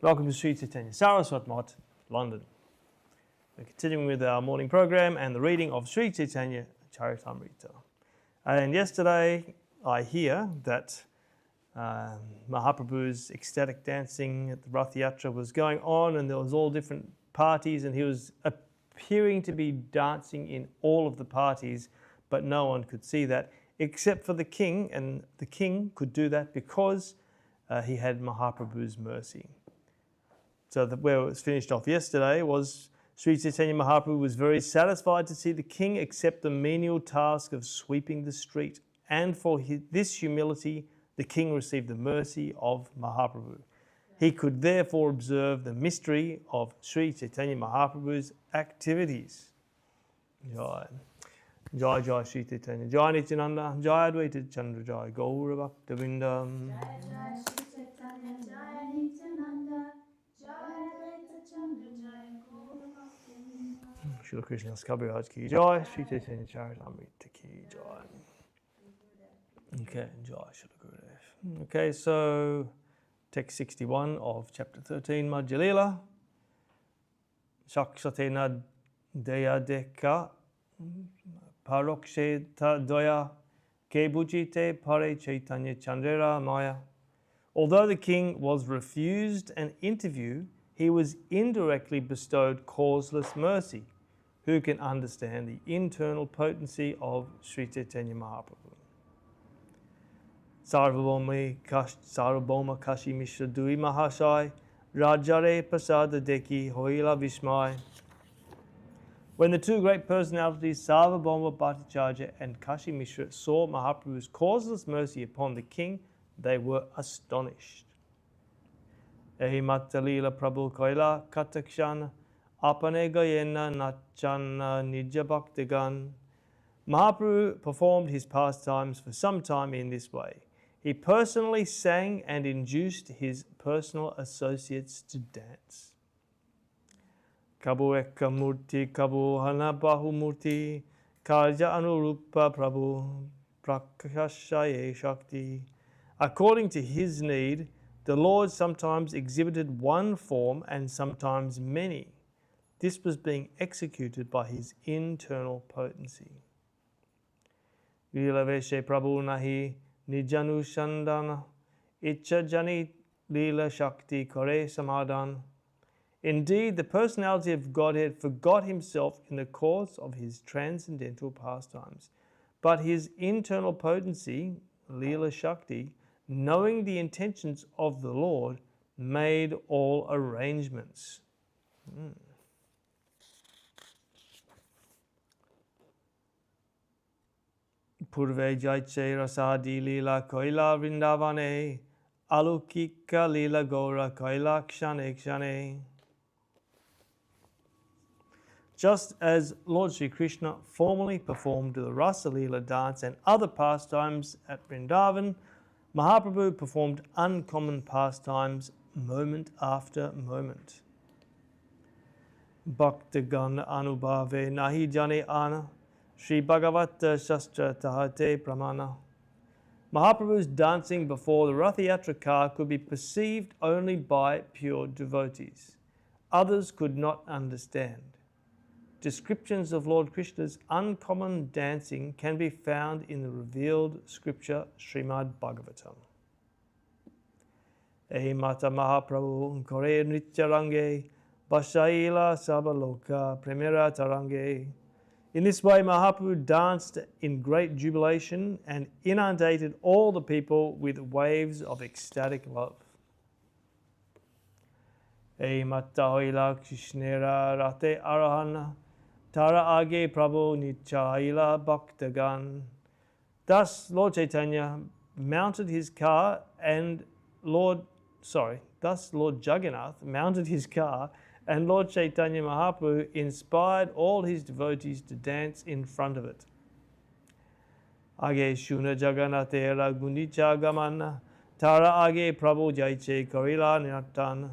Welcome to Sri Chaitanya SCSMath West London. We're continuing with our morning program and the reading of Sri Chaitanya Charitamrita. And yesterday I hear that Mahaprabhu's ecstatic dancing at the Rath Yatra was going on, and there was all different parties, and he was appearing to be dancing in all of the parties, but no one could see that except for the king, and the king could do that because he had Mahaprabhu's mercy. So where it was finished off yesterday was Sri Chaitanya Mahaprabhu was very satisfied to see the king accept the menial task of sweeping the street, and for this humility the king received the mercy of Mahaprabhu. He could therefore observe the mystery of Sri Chaitanya Mahaprabhu's activities. Jai. Jai Jai Sri Chaitanya. Jai Nityananda. Jai Advaita Chandra. Jai Gaura Bhakta Vrinda. Jai Jai Sri Chaitanya. Jai Nityananda. Jai Advaita Chandra. Jai Gaura Bhakta Vrinda. Srila Krishna's Kaviraj ki Jai. Sri Chaitanya Charitamrita ki Jai. Okay, Jai Srila Gurudev. Okay, so text 61 of chapter 13, Madhya Lila. Shakshate Daya Deka Parokshe Doya Kebujite Pare Chaitanya Chandrera Maya. Although the king was refused an interview, he was indirectly bestowed causeless mercy. Who can understand the internal potency of Sri Chaitanya Mahaprabhu? Sarvabhauma Kashi Mishra Dui Mahashai Rajare Prasada Deki Hoila Vishmai. When the two great personalities, Sarvabhauma Bhattacharya and Kashi Mishra, saw Mahaprabhu's causeless mercy upon the king, they were astonished. Ehi Mattalila Prabhu Koila Katakshana Apane Gayena Nachana Nija Bhaktigan. Mahaprabhu performed his pastimes for some time in this way. He personally sang and induced his personal associates to dance. Kabu Eka Murti, Kabu Hana Bahu Murti, Karja Anurupa Prabhu, Prakashaye Shakti. According to his need, the Lord sometimes exhibited one form and sometimes many. This was being executed by his internal potency. Lila Veshe Prabhu Nahi Nijanu Shandana Icha Jani Lila Shakti Kore Samadhan. Indeed, the personality of Godhead forgot himself in the course of his transcendental pastimes, but his internal potency, Lila Shakti, knowing the intentions of the Lord, made all arrangements. Purve Jaiche Rasadi Lila Koila Vrindavane Alukika Lila Gora Koila Kshane Kshane. Just as Lord Sri Krishna formerly performed the Rasa Lila dance and other pastimes at Vrindavan, Mahaprabhu performed uncommon pastimes moment after moment. Bhaktagan Anubhave Nahi Jane Ana Sri Bhagavata Shastra Tahate Pramana. Mahaprabhu's dancing before the Rath Yatra car could be perceived only by pure devotees. Others could not understand. Descriptions of Lord Krishna's uncommon dancing can be found in the revealed scripture Srimad Bhagavatam. Ehi Mata Mahaprabhu Kore Nrityarange Bashaila Sabaloka Premiera Tarange. In this way, Mahaprabhu danced in great jubilation and inundated all the people with waves of ecstatic love. Ehi Mata Hoila Krishnera Rate Arahana Tara Age Prabhu Nichaila Bhaktagan. Thus Lord Chaitanya mounted his car and Lord Jagannath mounted his car, and Lord Chaitanya Mahaprabhu inspired all his devotees to dance in front of it. Age Shuna Jagannatera Gundicha Gamana Tara Age Prabhu Jaiche Karila Nirtana.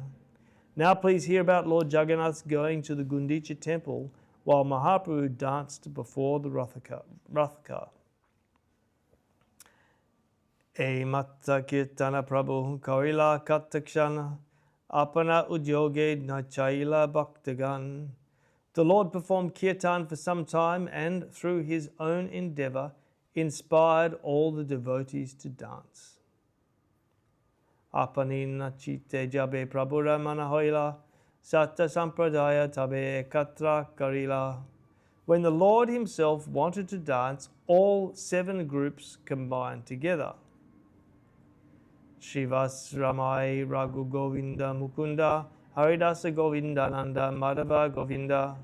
Now please hear about Lord Jagannath's going to the Gundicha temple while Mahaprabhu danced before the Rath car. E Matta Kirtana Prabhu Karila Katakshana apana udyoge nachaila bhaktagan. The Lord performed kirtan for some time and, through his own endeavour, inspired all the devotees to dance. Apanina chite jabe prabhura manahoila, satta sampradaya tabe ekatra karila. When the Lord himself wanted to dance, all 7 groups combined together. Shrivas Ramai Raghu Govinda Mukunda Haridasa Govinda Nanda Madhava Govinda.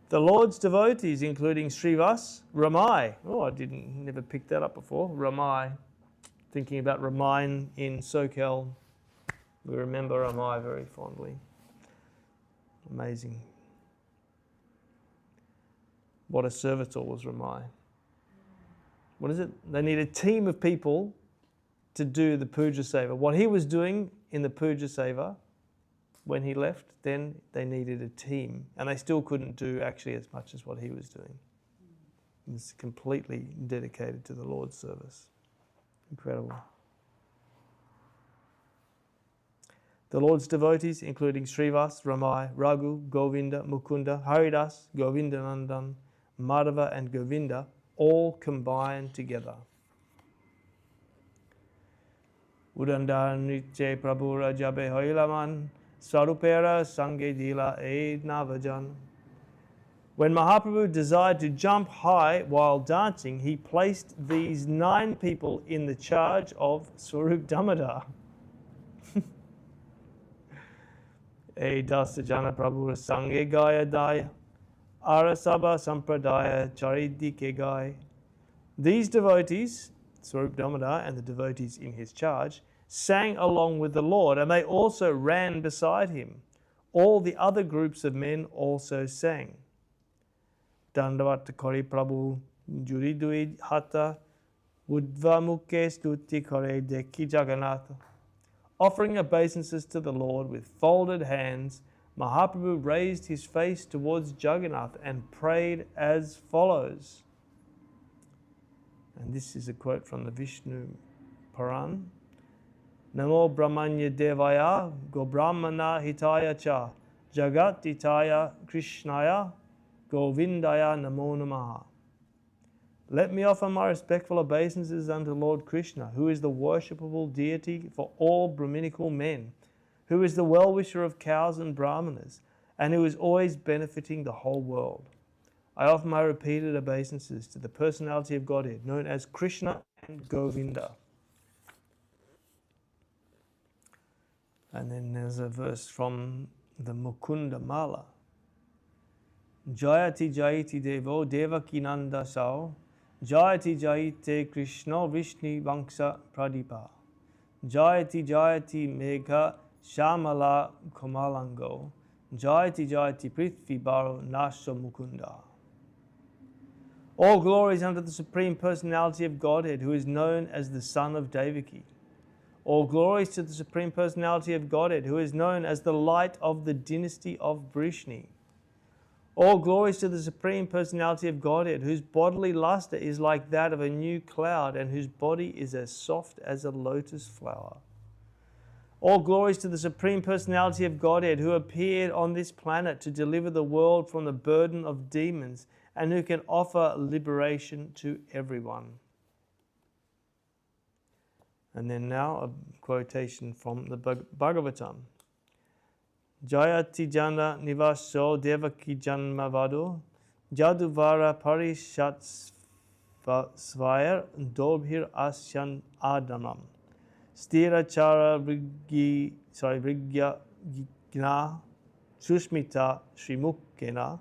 The Lord's devotees, including Srivas, Ramai. Oh, I never picked that up before. Ramai. Thinking about Ramai in Sokel. We remember Ramai very fondly. Amazing. What a servitor was Ramai. What is it? They need a team of people to do the Puja Seva. What he was doing in the Puja Seva, when he left, then they needed a team. And they still couldn't do actually as much as what he was doing. He was completely dedicated to the Lord's service. Incredible. The Lord's devotees, including Srivas, Ramai, Raghu, Govinda, Mukunda, Haridas, Govinda Nandan, Madhava and Govinda, all combined together. Udandar Nitye Prabhura Jabe Hoilaman, Sarupera Sange Dila Eid Navajan. When Mahaprabhu desired to jump high while dancing, he placed these 9 people in the charge of Swarup Damodar. E Dasajana Prabhu Sange Gaya Daya, Arasabha Sampradaya Charidike Gai. These devotees, Swarup Damodar and the devotees in his charge, sang along with the Lord, and they also ran beside him. All the other groups of men also sang. Dandavat Kori Prabhu Juridui Hata Udva Mukhe Stuti Kore Deki Jagannatha. Offering obeisances to the Lord with folded hands, Mahaprabhu raised his face towards Jagannath and prayed as follows. And this is a quote from the Vishnu Puran. Namo Brahmanya Devaya Go Brahmana Hitaya Cha Jagat Hitaya Krishnaya Govindaya Namo Namaha. Let me offer my respectful obeisances unto Lord Krishna, who is the worshipable deity for all Brahminical men, who is the well-wisher of cows and brahmanas, and who is always benefiting the whole world. I offer my repeated obeisances to the personality of Godhead, known as Krishna and Govinda. And then there's a verse from the Mukunda Mala. Jayati Jayati Devo Devaki Nanda Sao Jayati Jayate Krishna Vishnu Vanksa Pradipa Jayati Jayati Megha Shamala Komalango Jayati Jayati Prithvi Baro Nasha Mukunda. All glories unto the Supreme Personality of Godhead, who is known as the Son of Devaki. All glories to the Supreme Personality of Godhead, who is known as the light of the dynasty of Vrishni. All glories to the Supreme Personality of Godhead, whose bodily luster is like that of a new cloud, and whose body is as soft as a lotus flower. All glories to the Supreme Personality of Godhead, who appeared on this planet to deliver the world from the burden of demons, and who can offer liberation to everyone. And then now a quotation from the Bhagavatam. Jayati Jana Nivaso Devaki Janmavado Jaduvara Parishat Svayar Dobhir Asyan Adamam Stirachara Vrigya Gna Sushmita Srimukena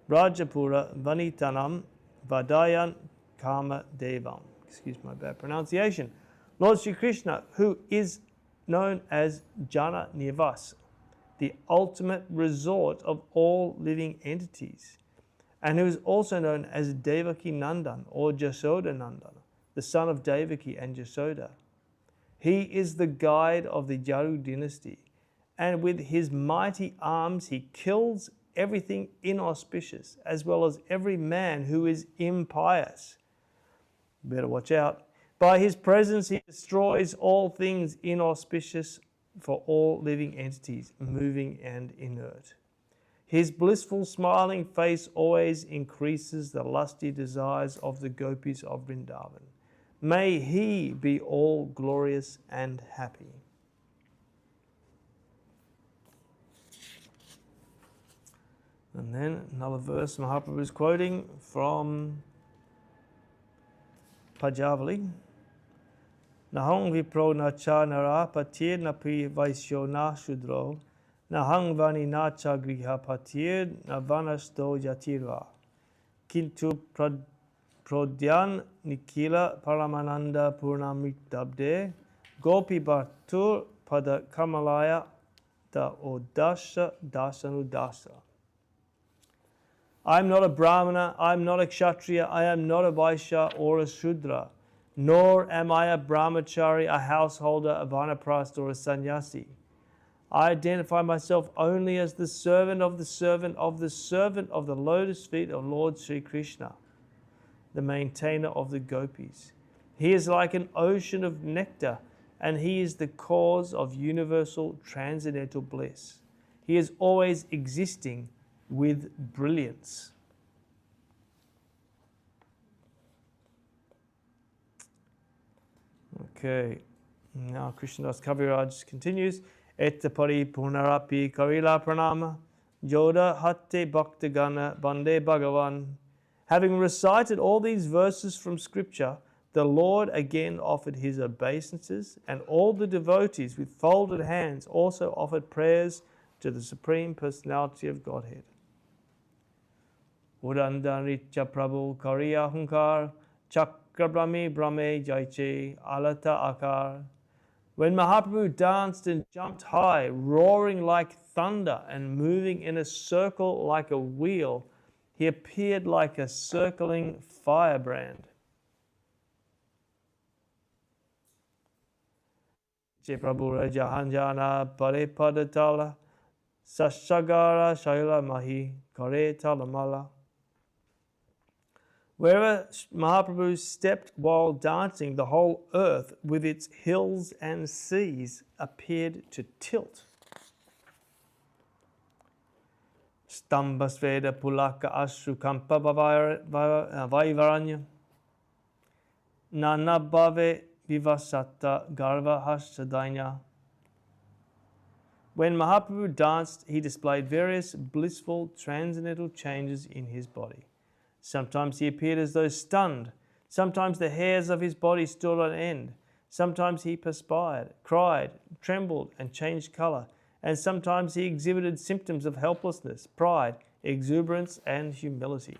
Rajapura Vanitanam Vadayan Kama Devam. Excuse my bad pronunciation. Lord Sri Krishna, who is known as Jana Nivas, the ultimate resort of all living entities, and who is also known as Devaki Nandan or Jasoda Nandan, the son of Devaki and Jasoda. He is the guide of the Yaru dynasty, and with his mighty arms he kills everything inauspicious, as well as every man who is impious. Better watch out. By his presence he destroys all things inauspicious for all living entities, moving and inert. His blissful smiling face always increases the lusty desires of the gopis of Vrindavan. May he be all glorious and happy. And then another verse Mahaprabhu is quoting from Pajavali. Nahang vipro na cha nara patir na pi vaisyo na shudro. Nahang vani na cha griha patir na vanasto yatirva. Kintu prodyan nikila paramananda purnamitabde. Gopi bhatur pada kamalaya da odasha dasanudasa. I am not a Brahmana, I am not a Kshatriya, I am not a Vaishya or a Shudra, nor am I a Brahmachari, a householder, a Vanaprastha or a sannyasi. I identify myself only as the servant of the servant of the servant of the lotus feet of Lord Sri Krishna, the maintainer of the gopis. He is like an ocean of nectar, and he is the cause of universal transcendental bliss. He is always existing with brilliance. Okay, now Krishnadas Kaviraj continues. Etapari punarapi karila pranama, joda hatte bhaktagana bande bhagavan. Having recited all these verses from scripture, the Lord again offered his obeisances, and all the devotees with folded hands also offered prayers to the Supreme Personality of Godhead. Udandaritya Prabhu Kariya Hunkar Chakrabrahmi Brahme Jaiche Alata Akar. When Mahaprabhu danced and jumped high, roaring like thunder and moving in a circle like a wheel, he appeared like a circling firebrand. Je Prabhu Rajahanjana Pare Padatala Sashagara Shaila Mahi Kare Talamala. Wherever Mahaprabhu stepped while dancing, the whole earth with its hills and seas appeared to tilt. Stambasveda Pulaka Ashru Kampa Vaivaranya Nanabhave Vivasata Garva Hashadainya. When Mahaprabhu danced, he displayed various blissful transcendental changes in his body. Sometimes he appeared as though stunned. Sometimes the hairs of his body stood on end. Sometimes he perspired, cried, trembled, and changed color. And sometimes he exhibited symptoms of helplessness, pride, exuberance, and humility.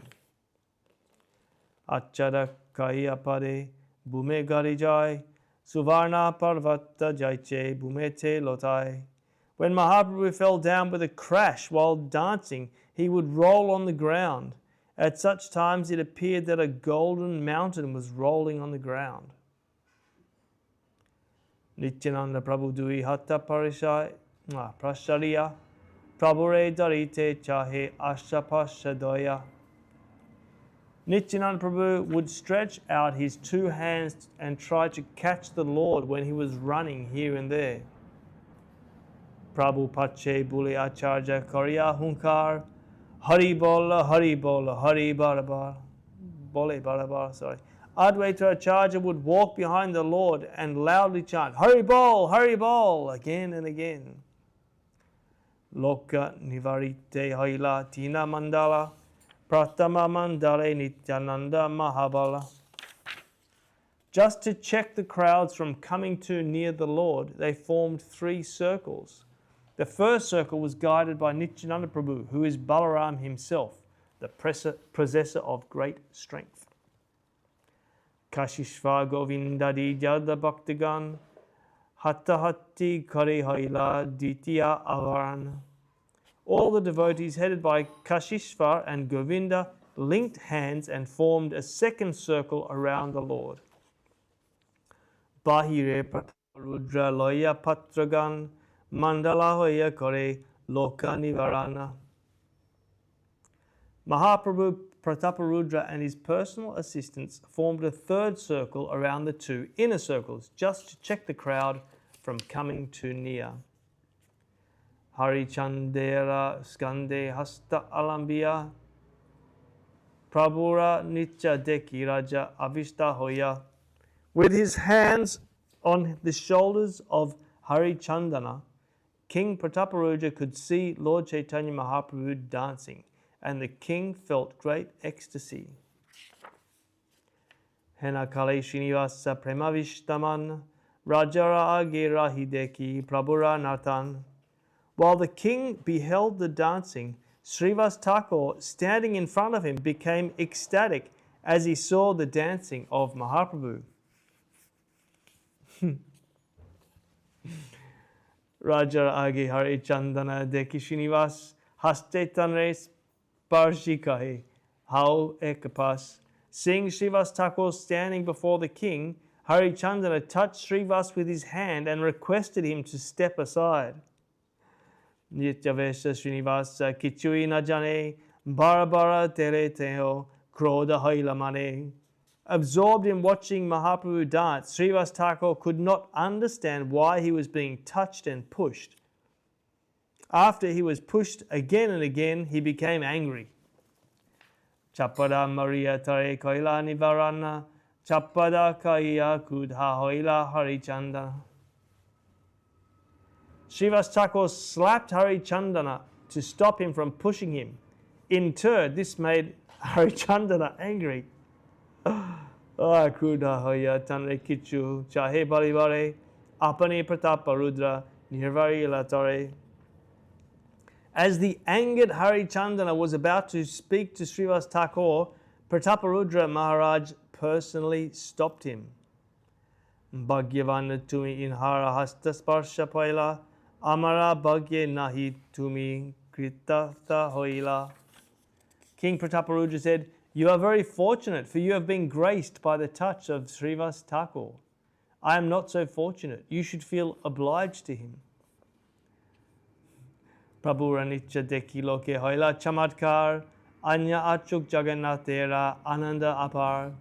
Achara kaya pade bhume garijai suvarna parvata jaiche bhumete lotai. When Mahaprabhu fell down with a crash while dancing, he would roll on the ground. At such times it appeared that a golden mountain was rolling on the ground. Nityananda Prabhu Dui Hatta Parishai Prashariya Prabhure Darite Chahe Ashapashadoya. Nityananda Prabhu would stretch out his two hands and try to catch the Lord when he was running here and there. Prabhu Pache Bule Acharya Kariya Hunkar Hari Bola, Hari Bola, Hari Barabar, Bole Barabar, sorry. Advaita Acharya would walk behind the Lord and loudly chant, Hari Bol, again and again. Loka Nivarite Haila Tina Mandala, Pratama Mandale Nityananda Mahabala. Just to check the crowds from coming too near the Lord, they formed 3 circles. The first circle was guided by Nityananda Prabhu, who is Balaram himself, the possessor of great strength. Kashishva Govindadi Jada Bhaktigan Hatta Hatti Kare Haila Ditya Avaran. All the devotees headed by Kashishvar and Govinda linked hands and formed a second circle around the Lord. Bahire Rudra Loya Patragan Mandala Hoya Kare Loka Nivarana. Mahaprabhu Prataparudra and his personal assistants formed a third circle around the 2 inner circles just to check the crowd from coming too near. Harichandera skande hasta alambia. Prabhura Nitya Deki Raja Avishta Hoya. With his hands on the shoulders of Harichandana, King Prataparuja could see Lord Chaitanya Mahaprabhu dancing, and the king felt great ecstasy. Henakale Srinivasa Premavishtaman Rajara Agera Hideki Prabhura Nartan. While the king beheld the dancing, Srivas Thakur, standing in front of him, became ecstatic as he saw the dancing of Mahaprabhu. Raja Age Hari Chandana Deki Srinivas Haste Tanre Sparshikahe How Ekapas. Seeing Srivas Thakur standing before the king, Hari Chandana touched Srivas with his hand and requested him to step aside. Nityavesha Srinivasa Kichui Najane Barabara Tere Teo Krodha Haila Mane. Absorbed in watching Mahaprabhu dance, Srivas Thakur could not understand why he was being touched and pushed. After he was pushed again and again, he became angry. Chapada Maria Tare Kaila Nivarana Chapada Kaya Kudha Hoila Harichandana. Srivas Thakur slapped Harichandana to stop him from pushing him. In turn, this made Harichandana angry. Kudha Hoya Tanre Kichu Chahe Balivare Apane Pratapa Rudra Nirvari Latare. As the angered Harichandana was about to speak to Srivas Thakur, Prataparudra Maharaj personally stopped him. Bhagyavana tumi inhara hasta sparsha paila, amara bhagye nahi tumi kritatha hoila. King Prataparudra said, "You are very fortunate, for you have been graced by the touch of Srivas Thakur. I am not so fortunate. You should feel obliged to him." Prabhu Ranitya Deki Loke Hoila Chamatkar Anya Achuk Jagannatera Ananda Apar.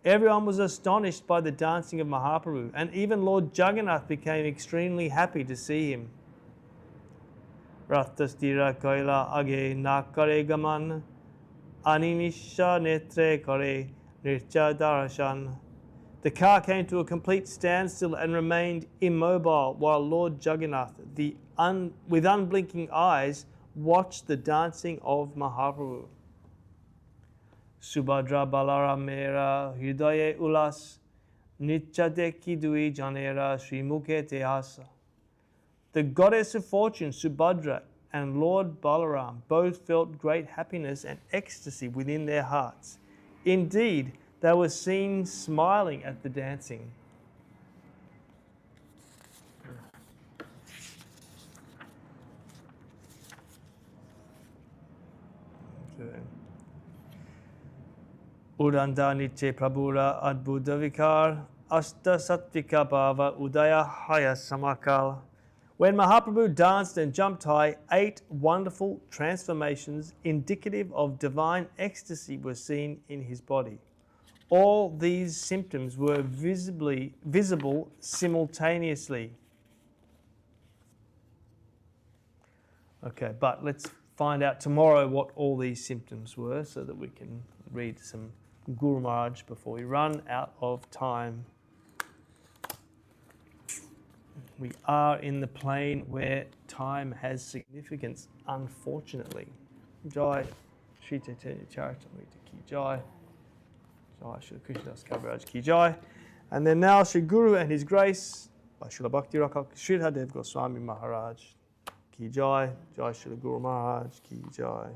Everyone was astonished by the dancing of Mahaprabhu, and even Lord Jagannath became extremely happy to see him. Rathastira Kaila Age Nakare Gaman Aninisha Netre Kare Nircha Darashan. The car came to a complete standstill and remained immobile while Lord Jagannath, with unblinking eyes, watched the dancing of Mahaprabhu. Subhadra Balaramera Hridaye Ulas Nityadeki Dui Janera Srimukhe Tehasa. The goddess of fortune, Subhadra, and Lord Balaram both felt great happiness and ecstasy within their hearts. Indeed, they were seen smiling at the dancing. Udanda Niche Prabhura Adbhuta Vikar Asta Sattvika Bhava Udaya Haya Samakala. When Mahaprabhu danced and jumped high, 8 wonderful transformations indicative of divine ecstasy were seen in his body. All these symptoms were visible simultaneously. Okay, but let's find out tomorrow what all these symptoms were so that we can read some Guru Maharaj before we run out of time. We are in the plane where time has significance, unfortunately. Jai Shri Chaitanya Charitamrita Ki Jai. Jai Shri Krishnadas Kaviraj Ki Jai. And then now Shri Guru and His Grace by Srila Bhakti Rakha Sridhar Goswami Maharaj Ki Jai. Jai Shri Guru Maharaj Ki Jai.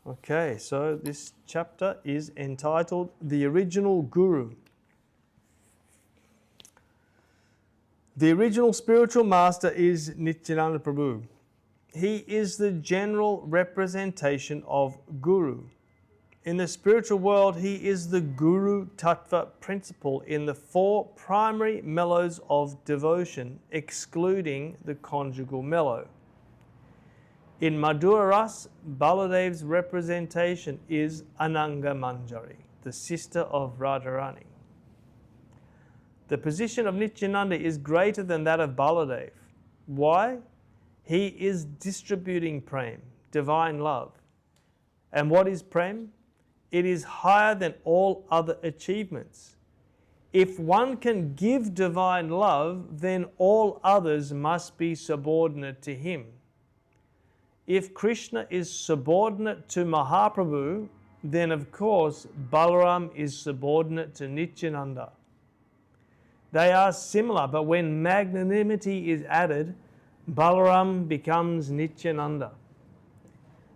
Okay, so this chapter is entitled The Original Guru. The original spiritual master is Nityananda Prabhu. He is the general representation of Guru. In the spiritual world, he is the Guru Tattva principle in the 4 primary mellows of devotion, excluding the conjugal mellow. In Madhura Ras, Baladev's representation is Ananga Manjari, the sister of Radharani. The position of Nityananda is greater than that of Baladev. Why? He is distributing Prem, divine love. And what is Prem? It is higher than all other achievements. If one can give divine love, then all others must be subordinate to him. If Krishna is subordinate to Mahaprabhu, then of course Balaram is subordinate to Nityananda. They are similar, but when magnanimity is added, Balaram becomes Nityananda.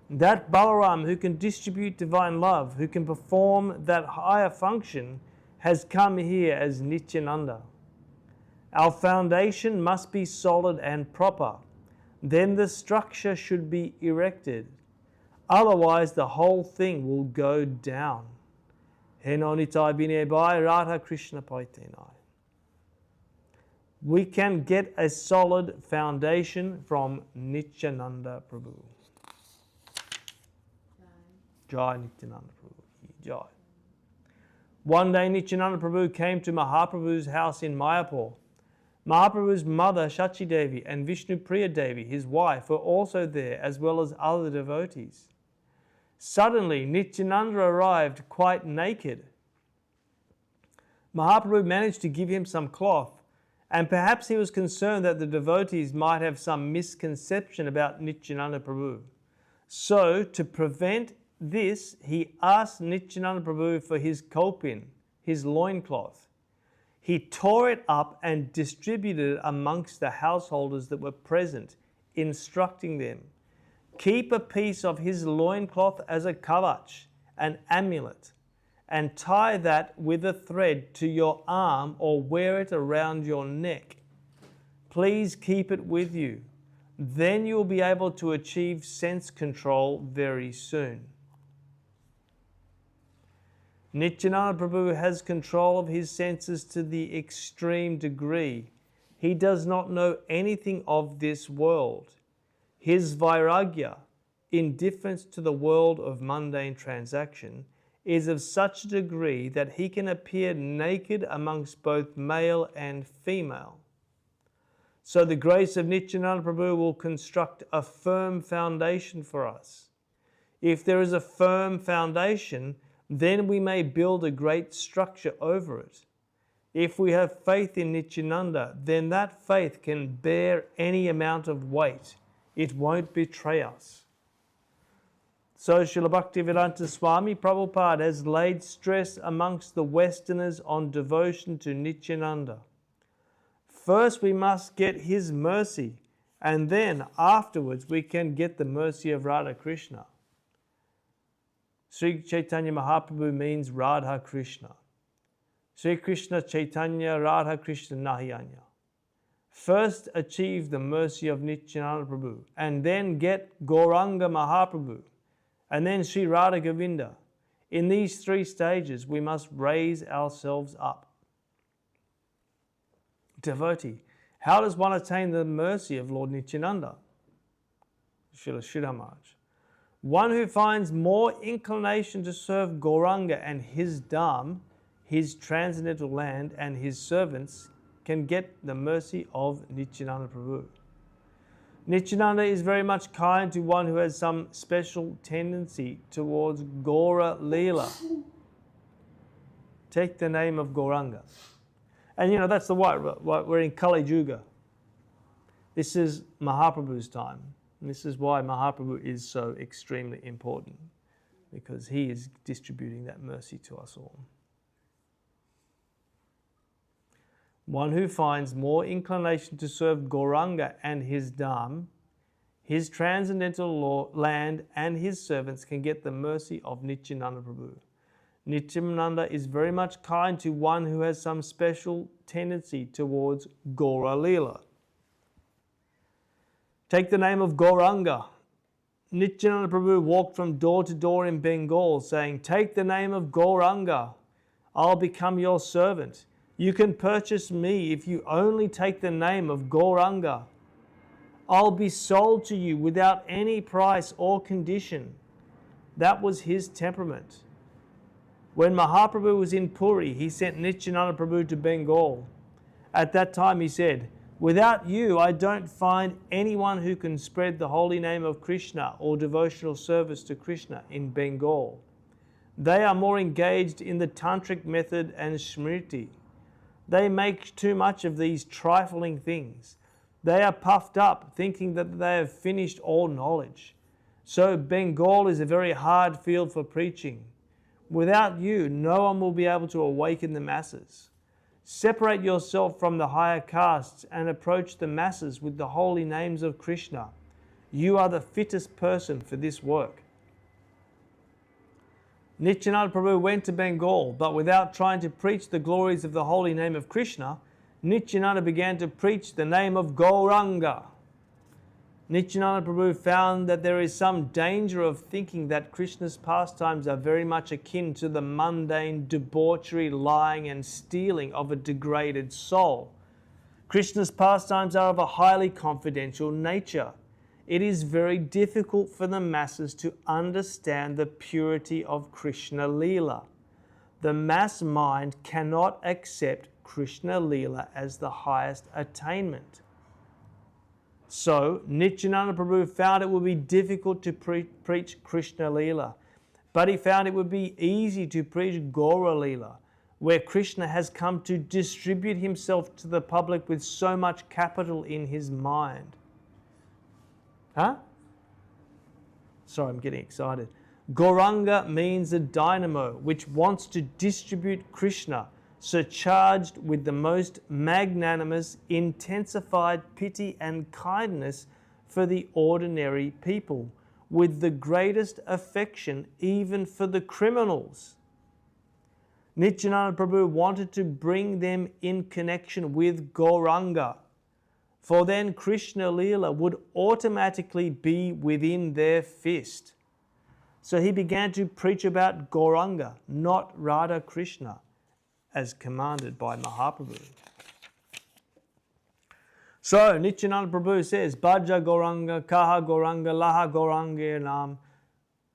That Balaram who can distribute divine love, who can perform that higher function, has come here as Nityananda. Our foundation must be solid and proper. Then the structure should be erected. Otherwise, the whole thing will go down. Henonitai binebai Radha Krishna paitenai. We can get a solid foundation from Nityananda Prabhu. Jai Nityananda Prabhu. Jai. One day Nityananda Prabhu came to Mahaprabhu's house in Mayapur. Mahaprabhu's mother Shachi Devi and Vishnu Priya Devi, his wife, were also there, as well as other devotees. Suddenly Nityananda arrived quite naked. Mahaprabhu managed to give him some cloth, and perhaps he was concerned that the devotees might have some misconception about Nityananda Prabhu. So, to prevent this, he asked Nityananda Prabhu for his kopin, his loincloth. He tore it up and distributed it amongst the householders that were present, instructing them, keep a piece of his loincloth as a kavach, an amulet, and tie that with a thread to your arm or wear it around your neck. Please keep it with you. Then you'll be able to achieve sense control very soon. Nityananda Prabhu has control of his senses to the extreme degree. He does not know anything of this world. His vairagya, indifference to the world of mundane transaction, is of such a degree that he can appear naked amongst both male and female. So the grace of Nityananda Prabhu will construct a firm foundation for us. If there is a firm foundation, then we may build a great structure over it. If we have faith in Nityananda, then that faith can bear any amount of weight. It won't betray us. So Srila Bhaktivedanta Swami Prabhupada has laid stress amongst the Westerners on devotion to Nityananda. First we must get his mercy, and then afterwards we can get the mercy of Radha Krishna. Sri Chaitanya Mahaprabhu means Radha Krishna. Sri Krishna Chaitanya Radha Krishna Nahiyanya. First achieve the mercy of Nityananda Prabhu, and then get Gauranga Mahaprabhu, and then Sri Radha Govinda. In these three stages we must raise ourselves up. Devotee, how does one attain the mercy of Lord Nityananda? Srila Sridhar Maharaj. One who finds more inclination to serve Gauranga and his dham, his transcendental land, and his servants can get the mercy of Nityananda Prabhu. Nityananda is very much kind to one who has some special tendency towards Gaura Leela. Take the name of Gauranga. And you know, that's the what we're in Kali Yuga. This is Mahaprabhu's time. And this is why Mahaprabhu is so extremely important, because he is distributing that mercy to us all. One who finds more inclination to serve Gauranga and his dham, his transcendental land, and his servants can get the mercy of Nityananda Prabhu. Nityananda is very much kind to one who has some special tendency towards Gaura Leela. Take the name of Gauranga. Nityananda Prabhu walked from door to door in Bengal saying, take the name of Gauranga. I'll become your servant. You can purchase me if you only take the name of Gauranga. I'll be sold to you without any price or condition. That was his temperament. When Mahaprabhu was in Puri, he sent Nityananda Prabhu to Bengal. At that time he said, Without you, I don't find anyone who can spread the holy name of Krishna or devotional service to Krishna in Bengal. They are more engaged in the tantric method and smriti. They make too much of these trifling things. They are puffed up, thinking that they have finished all knowledge. So Bengal is a very hard field for preaching. Without you, no one will be able to awaken the masses. Separate yourself from the higher castes and approach the masses with the holy names of Krishna. You are the fittest person for this work. Nityananda Prabhu went to Bengal, but without trying to preach the glories of the holy name of Krishna, Nityananda began to preach the name of Gauranga. Nityananda Prabhu found that there is some danger of thinking that Krishna's pastimes are very much akin to the mundane debauchery, lying and stealing of a degraded soul. Krishna's pastimes are of a highly confidential nature. It is very difficult for the masses to understand the purity of Krishna Leela. The mass mind cannot accept Krishna Leela as the highest attainment. So, Nityananda Prabhu found it would be difficult to preach Krishna Leela, but he found it would be easy to preach Gaura Leela, where Krishna has come to distribute himself to the public with so much capital in his mind. Sorry, I'm getting excited. Gauranga means a dynamo which wants to distribute Krishna, surcharged with the most magnanimous, intensified pity and kindness for the ordinary people, with the greatest affection even for the criminals. Nityananda Prabhu wanted to bring them in connection with Gauranga, for then Krishna Leela would automatically be within their fist. So he began to preach about Gauranga, not Radha Krishna, as commanded by Mahaprabhu. So Nityananda Prabhu says, Bhaja Gauranga, Kaha Gauranga, Laha Gauranga Nam.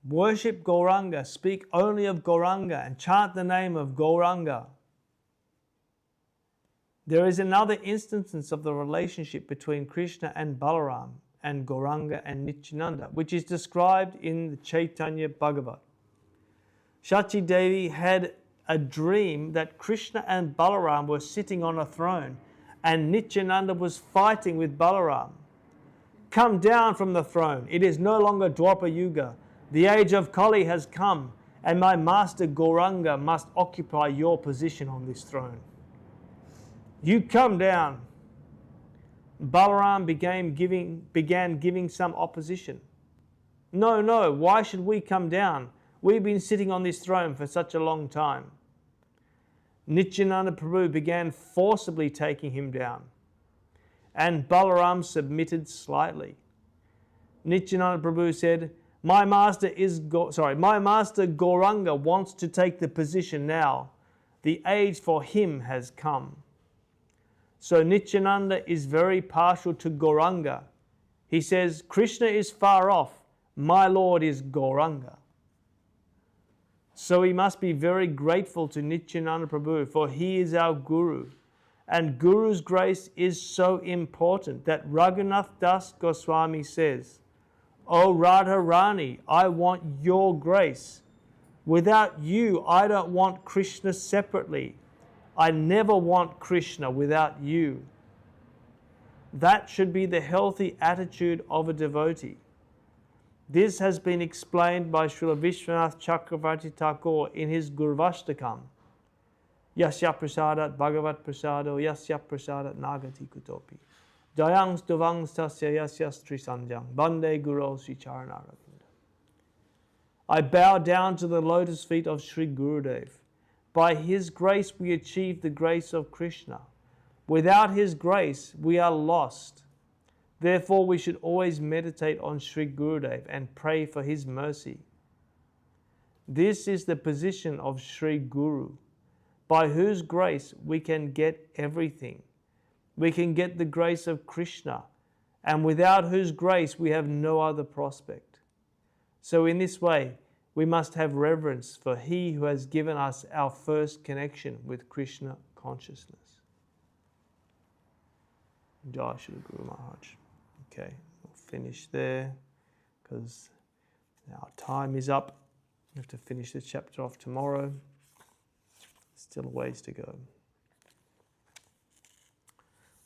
Worship Gauranga, speak only of Gauranga, and chant the name of Gauranga. There is another instance of the relationship between Krishna and Balaram and Gauranga and Nityananda, which is described in the Chaitanya Bhagavat. Shachi Devi had a dream that Krishna and Balaram were sitting on a throne and Nityananda was fighting with Balaram. Come down from the throne. It is no longer Dwapara Yuga. The age of Kali has come, and my master Gauranga must occupy your position on this throne. You come down. Balaram began giving some opposition. No, why should we come down? We've been sitting on this throne for such a long time. Nityananda Prabhu began forcibly taking him down, and Balaram submitted slightly. Nityananda Prabhu said, My master Gauranga wants to take the position now. The age for him has come. So Nityananda is very partial to Gauranga. He says, Krishna is far off, my Lord is Gauranga. So we must be very grateful to Nityananda Prabhu, for he is our Guru. And Guru's grace is so important that Raghunath Das Goswami says, O Radha Rani, I want your grace. Without you, I don't want Krishna separately. I never want Krishna without you. That should be the healthy attitude of a devotee. This has been explained by Srila Vishwanath Chakravarti Thakur in his Gurvashtakam. Yasya prasadat bhagavat prasado yasya prasadat nagati kutopi. Jayangs duvangs tasya yasyas trisanjang bande guru sri charanaravinda. I bow down to the lotus feet of Sri Gurudev. By his grace we achieve the grace of Krishna. Without his grace we are lost. Therefore we should always meditate on Sri Gurudev and pray for his mercy. This is the position of Sri Guru, by whose grace we can get everything. We can get the grace of Krishna, and without whose grace we have no other prospect. So in this way, we must have reverence for he who has given us our first connection with Krishna consciousness. Jai Shri Guru Maharaj. Okay, we'll finish there because our time is up. We have to finish this chapter off tomorrow. Still a ways to go.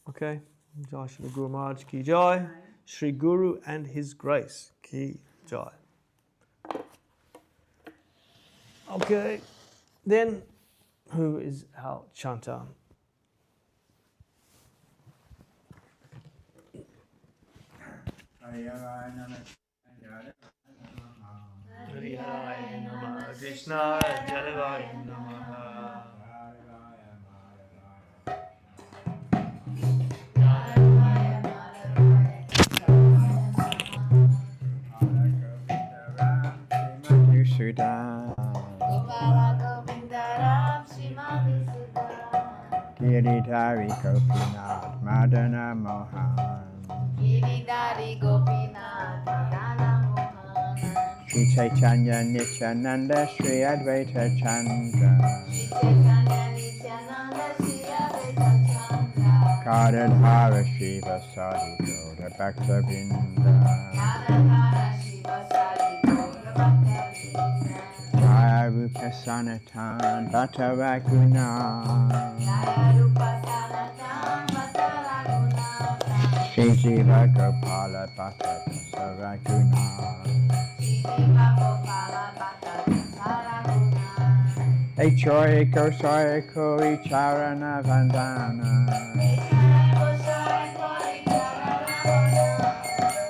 Okay, Jai Shri Guru Maharaj Ki Jai. Shri Guru and His Grace Ki Jai. Okay, then who is our chanter? Harihaya Namaha Krishna Jalavaya Namaha Giridhari Gopinath Madana Mohan Giridhari Gopinath Madana Mohan Sri Chaitanya Nityananda Sri Advaita Chandra Sri Chaitanya Nityananda Sri Advaita Chandra Kadadhara Shiva Sadi Goda Bhakta Vrinda Kadadhara Shiva Sadi Goda Bhakta Vrinda Jaya Rupa Sanatan Bhatta Raghunath Jaya Rupa Sanatan Bhatta Raghunath Sri Jiva Gopala Bhatta Dasa Raghunath Sri Jiva Gopala Bhatta Dasa Raghunath Echoy Kosai Kori Charana Vandana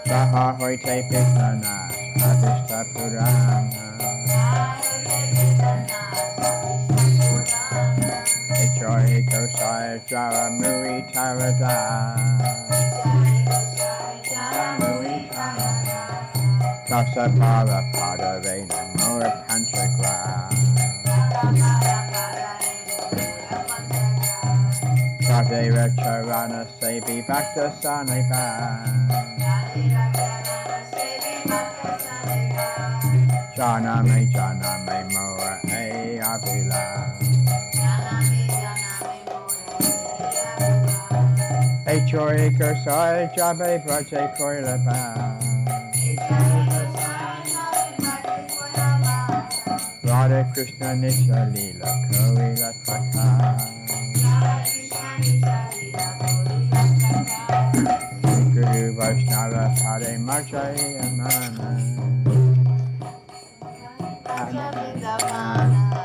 Saha Hoite Pitana Adhishta Purana Echoy Kosai Jara Mui Tarada Tasapara Pada Veda Mora Panchagra Sadeva Charana Sevi Bhakta Saniva Janame Mora E Abhila Echoy Kosai Jabe Braje Koilaba Radha Krishna Nitya Lila Koila Praka Guru Vaishnava Pade Marjai Amana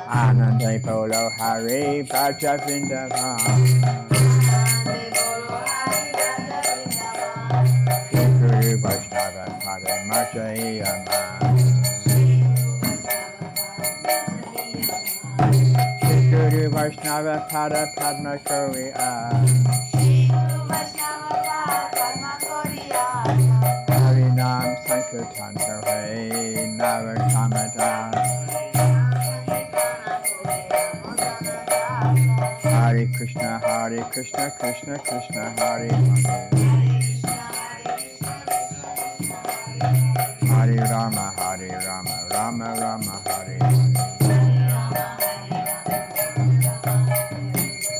Anande Bolo Hari Bhaja Vrindavan Guru Vaishnava Pade Marjai Amana Guru Vaishnava Pada Padma Koria Harinam Sankirtan Kare Narakamada Hare Krishna Krishna Krishna Hare Hare Hare Rama Rama Rama Hare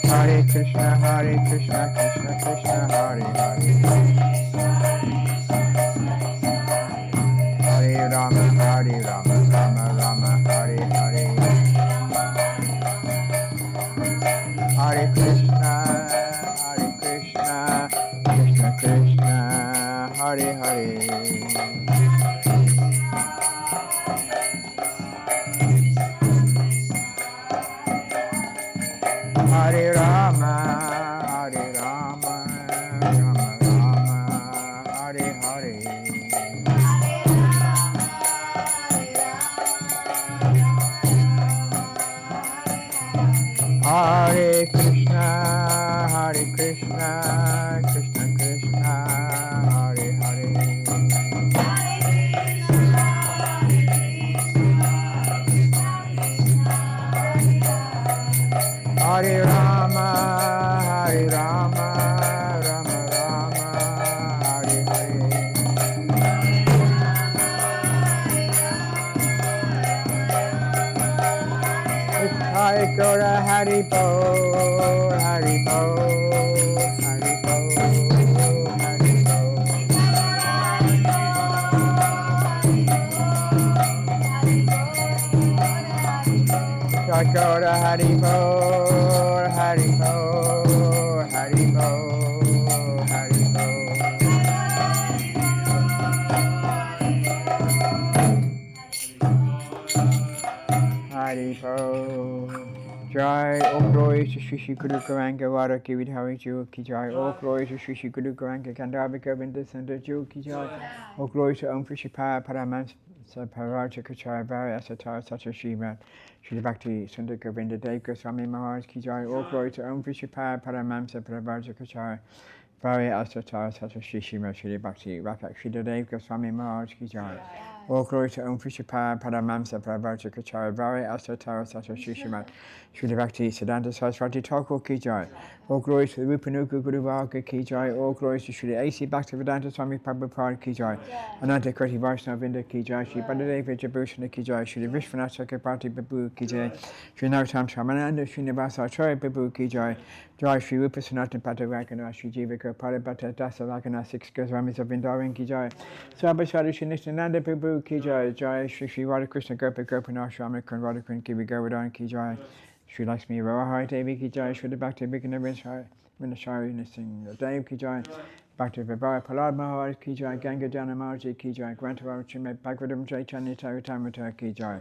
Hare Krishna Krishna Krishna Hare Hare Hare Rama Rama Hare Hare Hare Krishna Krishna Krishna Hare Hare Hare Rama Rama Rama Hare Hare Hare Krishna Krishna Krishna Hare Hare Hare Rama Rama Rama Hare Hare Hare Gora Hari Bo Hari Bo Hari Bo Gaura Hari Bol, Hari Bol, Hari Bol, Hari Bol. Hari Bol. Jai, all glory to Shri Shri Guru Garanga Vara Ki Vidhari Ju Ki Jai. All glory to Shri Shri Guru Garanga Gandharva Govinda Sundar Ju Ki Jai. All glory to Om Prishipaya Paramansa Paravaja Kachaya Vari Asatara Sacha Shrimat Shri Bhakti Sundar Govinda Dev Goswami Maharaj Ki Jai. All glory to Om Prishipaya Paramansa Paravaja Kachaya Vari Asatara Sacha Shrimat Shri Bhakti Rapak Shri Dev Goswami Maharaj Ki Jai. All glory to Om Prishipaya Paramamsa Paravaja Kachaya Vari Asatara Sacha Shrimat Shri Bhakti Siddhanta Saraswati Thakur Ki Jai. All glory to the Rupanuga Guru Varga Ki Jai. All glory to Shri A.C. Bhaktivedanta Swami Prabhupada Ki Jai. Ananta Kriti Vaishnava Vinda Ki Jai. Shri Bhadadeva Jabhushana Ki Jai. Shri Vishwanath Chakrabarti Babu Ki Jai. Shri Narottam Shamananda Shri Nivasa Acharya Babu Ki Jai. Jai Shri Rupa Sanatana Patavakana Shri Jiva Gopala Bhatta Dasa Vakana Six Goswamis of Vrindavan Ki Jai. Sabhasari Shri Nityananda Babu Ki Jai. Jai Shri Shri Radha Krishna Gopa Gopinath Ramakran Radhakran Kivi Govardhan Ki Jai. Shri Lakshmi Rohai Devi Ki Jai. Shri Bhakti Vikana Vinashari Nising Dev Ki Jai. Bhakti Vibhaya Palad Maharaj Ki Jai. Ganga Jana Maharaj Ki Jai. Grantavar Chime Bhagavatam Chaitanya Taritamrita Ki Jai.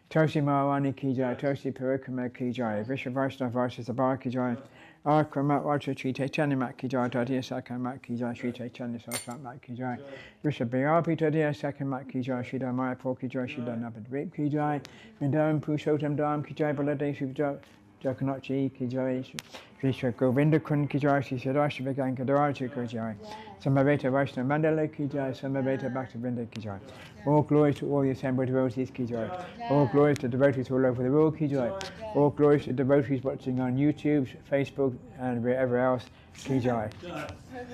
Tosi Maharani Ki Jai. Tosi Parikama Ki Jai. Vishwa Vaishnava Vaishnava Ki Jai. Akramat Vacha Shri Chaitanya Mat Ki Jai. Tadiya Sakha Mat Ki Jai. Shri Chaitanya Saraswat Mat Ki Jai. Vishwa Bharapi Tadiya Sakha Mat Ki Jai. Shri Mayapur Ki Jai. Shri Navadvip Ki Jai. Vrindavan Purushottam Dham Ki Jai. Baladev Shri Jagannath Ki Jai. Shri Shri Govinda Kun Ki Jai. Shri Sadashiva Gangadhar Ki Jai. Samaveta Vaishnava Mandala Ki Jai. Samaveta Bhaktivinoda Ki Jai. All glory to all the assembled devotees Ki Jai. All glory to devotees all over the world Ki Jai. All glory to devotees watching on YouTube, Facebook and wherever else Ki Jai.